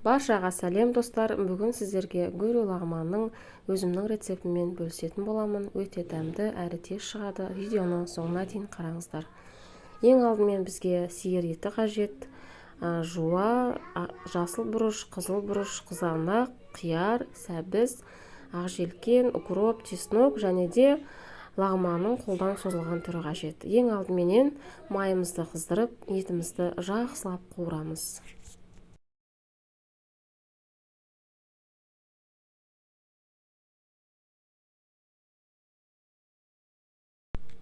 Баршаға сәлем достар. Бүгін сіздерге гүрі лағманның өзімнің рецептімен бөлісетін боламын. Өте дәмді әрі тез шығады. Видеоны соңына дейін қараңыздар. Ең алдымен бізге сиыр еті қажет. Жуа, жасыл бұрыш, қызыл бұрыш, қызанақ, қияр, сәбіз, ақжелкен, укроп, чеснок және де лағманның қолдан созылған түрі қажет. Ең алдыменен майымызды қыздырып, етімізді жақсылап қуырамыз.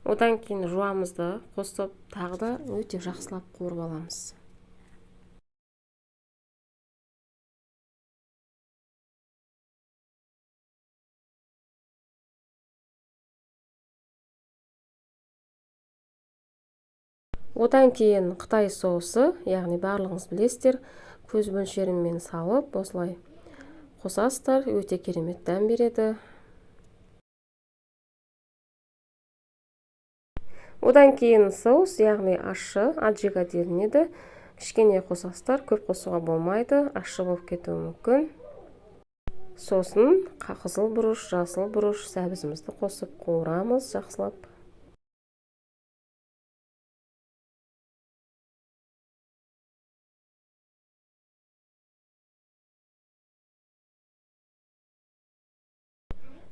Одан кейін жуамызды қосып, тағы да өте жақсылап қуырып аламыз. Одан кейін Қытай соусы, яғни барлығыңыз білесіздер, көз мөлшерімен салып, осылай қосасыздар, өте керемет дәм береді. Одан кейін соус, яғни ащы, аджиға делінеді. Кішкене қосасыздар, көп қосуға болмайды, ащы болып кетуі мүмкін. Сосын қызыл бұрыш, жасыл бұрыш, сәбізімізді қосып қуырамыз жақсылап.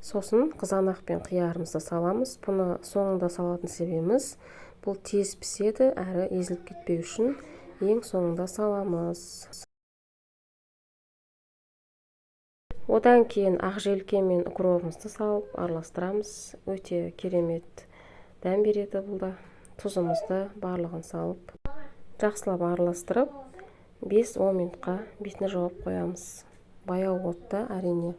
Сосын қызанақ пен қиярымызды саламыз. Бұны соңында салатын себебіміз, бұл тез піседі, әрі езіліп кетпеу үшін ең соңында саламыз. Одан кейін ақжелкен мен укропымызды салып араластырамыз. Өте керемет дәм береді бұл да. Тұзымызды барлығын салып жақсылап араластырып, 5-10 минутқа бетіне жауып қоямыз. Баяу отта әрине.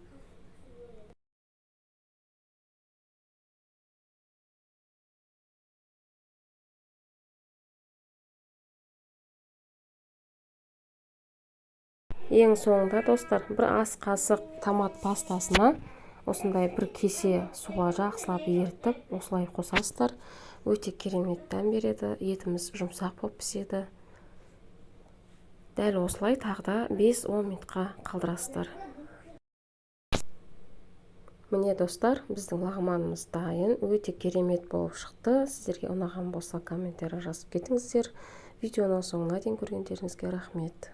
Ең соңында достар, бір ас қасық томат пастасына осындай бір кесе суға жақсылап ерітіп, осылай қосасыздар. Өте керемет дәм береді, етіміз жұмсақ болып піседі. Дәл осылай тағы да 5-10 минутқа қалдырасыздар. Міне достар, біздің лағманымыз дайын, өте керемет болып шықты. Сіздерге ұнаған болса комментарий жазып кетіңіздер. Видеоның соңына дейін көргендеріңізге рахмет.